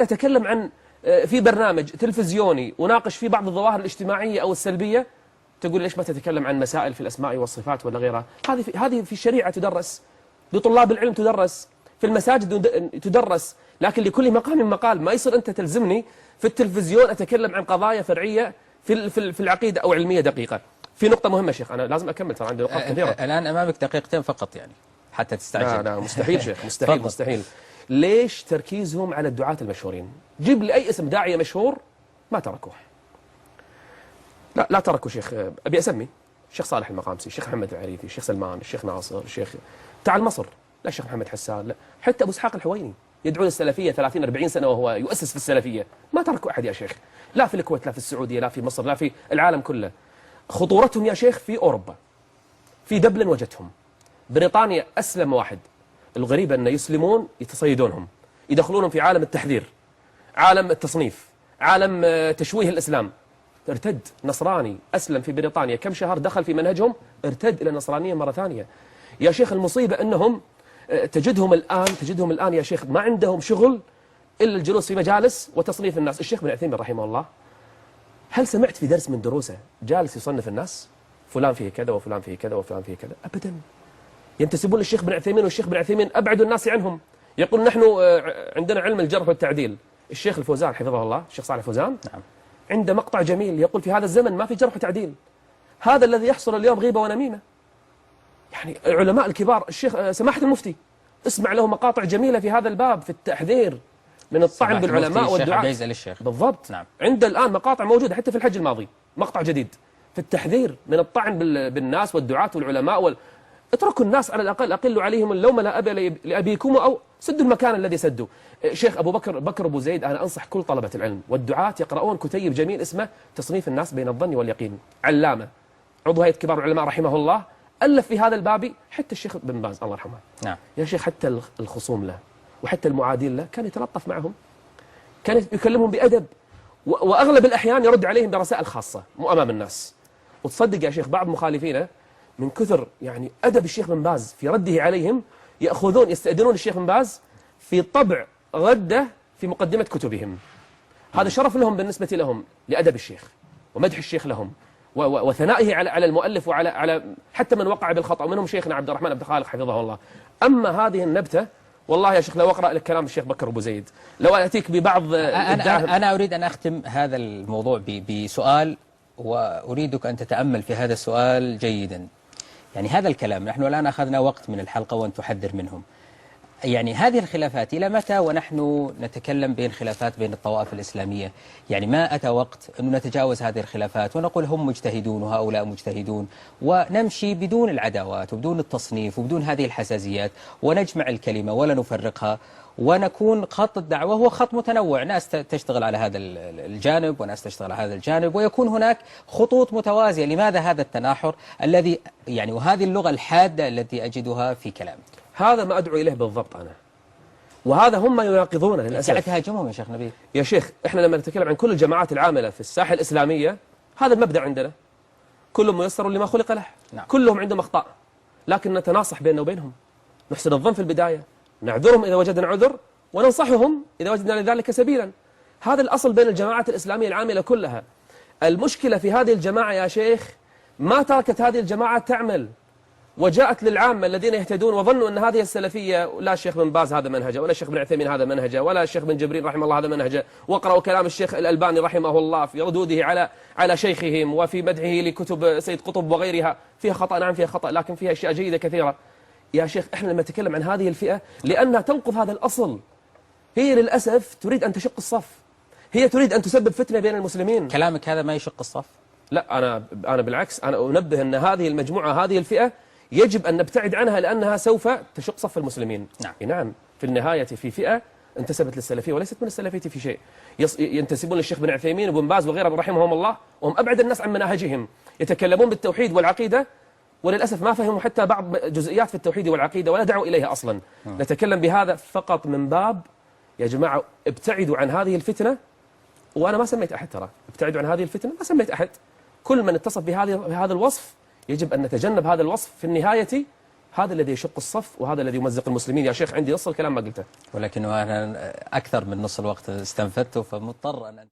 أتكلم عن في برنامج تلفزيوني وناقش فيه بعض الظواهر الاجتماعية أو السلبية، تقول ليش ما تتكلم عن مسائل في الأسماء والصفات ولا غيرها؟ هذه في الشريعة تدرس، لطلاب العلم تدرس، في المساجد تدرس، لكن لكل مقام مقال. ما يصير أنت تلزمني في التلفزيون أتكلم عن قضايا فرعية في العقيدة أو علمية دقيقة. في نقطة مهمة شيخ، أنا لازم أكمل، ترى عندي نقاط كثيرة. الآن أمامك دقيقتين فقط يعني حتى تستعجل. لا مستحيل شيخ، مستحيل مستحيل. ليش تركيزهم على الدعاة المشهورين؟ جيب لي أي اسم داعية مشهور ما تركوه. لا تركوا شيخ. أبي أسمي الشيخ صالح المقامسي، الشيخ محمد العريفي، الشيخ سلمان، الشيخ ناصر، الشيخ تعال مصر، لا الشيخ محمد حسان، لا حتى أبو إسحاق الحويني يدعو للسلفية 30-40 سنة وهو يؤسس في السلفية، ما تركوا أحد يا شيخ، لا في الكويت، لا في السعودية، لا في مصر، لا في العالم كله. خطورتهم يا شيخ في أوروبا، في دبلن وجدتهم، بريطانيا أسلم واحد. الغريب أن يسلمون يتصيدونهم، يدخلونهم في عالم التحذير، عالم التصنيف، عالم تشويه الإسلام. ارتد نصراني أسلم في بريطانيا كم شهر، دخل في منهجهم، ارتد إلى النصرانية مرة ثانية. يا شيخ المصيبة أنهم تجدهم الآن يا شيخ ما عندهم شغل إلا الجلوس في مجالس وتصنيف الناس. الشيخ بن عثيمين رحمه الله، هل سمعت في درس من دروسه جالس يصنف الناس؟ فلان فيه كذا وفلان فيه كذا وفلان فيه كذا؟ أبدا. ينتسبون للشيخ بن عثيمين، والشيخ بن عثيمين أبعد الناس عنهم. يقول نحن عندنا علم الجرح والتعديل. الشيخ الفوزان حفظه الله، الشيخ صالح الفوزان، نعم، عنده مقطع جميل يقول في هذا الزمن ما في جرح وتعديل، هذا الذي يحصل اليوم غيبة ونميمة. يعني العلماء الكبار، الشيخ سماحة المفتي اسمع له مقاطع جميلة في هذا الباب، في التحذير من الطعن بالعلماء والدعاء. بالضبط. نعم. عنده الآن مقاطع موجودة حتى في الحج الماضي، مقطع جديد في التحذير من الطعن بالناس والدعاة والعلماء اتركوا الناس على الأقل، أقلوا عليهم اللوم لا أبي لأبيكم، أو سدوا المكان الذي سدوا. شيخ أبو بكر أبو زيد، أنا أنصح كل طلبة العلم والدعاة يقرؤون كتيب جميل اسمه تصنيف الناس بين الظن واليقين، علامة عضو هيئة كبار العلماء رحمه الله، ألف في هذا الباب. حتى الشيخ بن باز الله يرحمه، نعم يا شيخ، حتى الخصوم له وحتى المعادين له كان يتلطف معهم، كان يكلمهم بأدب، وأغلب الأحيان يرد عليهم برسائل خاصة مو أمام الناس. وتصدق يا شيخ بعض مخالفينه من كثر يعني أدب الشيخ بن باز في رده عليهم يستأذنون الشيخ بن باز في طبع غده في مقدمة كتبهم. هذا شرف لهم بالنسبة لهم لأدب الشيخ ومدح الشيخ لهم وثنائه على المؤلف وعلى حتى من وقع بالخطأ، ومنهم شيخنا عبد الرحمن بن خالق حفظه الله. أما هذه النبتة والله يا شيخ لو أقرأ لك كلام الشيخ بكر أبو زيد، لو أتيك ببعض أنا أريد أن أختم هذا الموضوع بسؤال، وأريدك أن تتأمل في هذا السؤال جيدا. يعني هذا الكلام نحن الآن أخذنا وقت من الحلقة وأن تحذر منهم. يعني هذه الخلافات إلى متى ونحن نتكلم بين خلافات بين الطوائف الإسلامية؟ يعني ما أتى وقت أن نتجاوز هذه الخلافات ونقول هم مجتهدون وهؤلاء مجتهدون، ونمشي بدون العداوات وبدون التصنيف وبدون هذه الحساسيات، ونجمع الكلمة ولا نفرقها، ونكون خط الدعوة هو خط متنوع، ناس تشتغل على هذا الجانب وناس تشتغل على هذا الجانب، ويكون هناك خطوط متوازية. لماذا هذا التناحر الذي يعني وهذه اللغة الحادة التي أجدها في كلامك؟ هذا ما أدعو إليه بالضبط أنا، وهذا هم ما يناقضونه للأسف. تهاجمهم يا شيخ نبيل. يا شيخ إحنا لما نتكلم عن كل الجماعات العاملة في الساحة الإسلامية، هذا المبدأ عندنا، كل ميسر لما خلق له. نعم. كلهم عندهم أخطاء، لكن نتناصح بيننا وبينهم، نحسن الظن في البداية، نعذرهم إذا وجدنا عذر، وننصحهم إذا وجدنا لذلك سبيلا. هذا الأصل بين الجماعات الإسلامية العاملة كلها. المشكلة في هذه الجماعة يا شيخ ما تركت هذه الجماعة تعمل، وجاءت للعامة الذين يهتدون وظنوا أن هذه السلفية، لا الشيخ بن باز هذا منهجه، ولا الشيخ بن عثيمين هذا منهجه، ولا الشيخ بن جبرين رحمه الله هذا منهجه. وقرأوا كلام الشيخ الألباني رحمه الله في ردوده على شيخهم، وفي مدحه لكتب سيد قطب وغيرها. فيها خطأ، نعم فيها خطأ، لكن فيها أشياء جيدة كثيرة. يا شيخ إحنا لما نتكلم عن هذه الفئة لأنها تنقض هذا الأصل، هي للأسف تريد أن تشق الصف، هي تريد أن تسبب فتنة بين المسلمين. كلامك هذا ما يشق الصف؟ لا، أنا بالعكس، أنا أنبه أن هذه المجموعة، هذه الفئة يجب أن نبتعد عنها لأنها سوف تشق صف المسلمين. نعم. نعم، في النهاية في فئة انتسبت للسلفية وليست من السلفية في شيء، ينتسبون للشيخ بن عثيمين وابن باز وغيرهم رحمهم الله، وهم أبعد الناس عن مناهجهم، يتكلمون بالتوحيد والعقيدة، وللأسف ما فهموا حتى بعض جزئيات في التوحيد والعقيدة ولا دعوا إليها أصلا. نتكلم بهذا فقط من باب يا جماعة ابتعدوا عن هذه الفتنة. وأنا ما سميت أحد، ترى ابتعدوا عن هذه الفتنة، ما سميت أحد. كل من اتصف بهذا الوصف يجب أن نتجنب هذا الوصف. في النهاية هذا الذي يشق الصف وهذا الذي يمزق المسلمين. يا شيخ عندي نص الكلام ما قلته. ولكنه أنا أكثر من نص الوقت استنفدته، فمضطر أن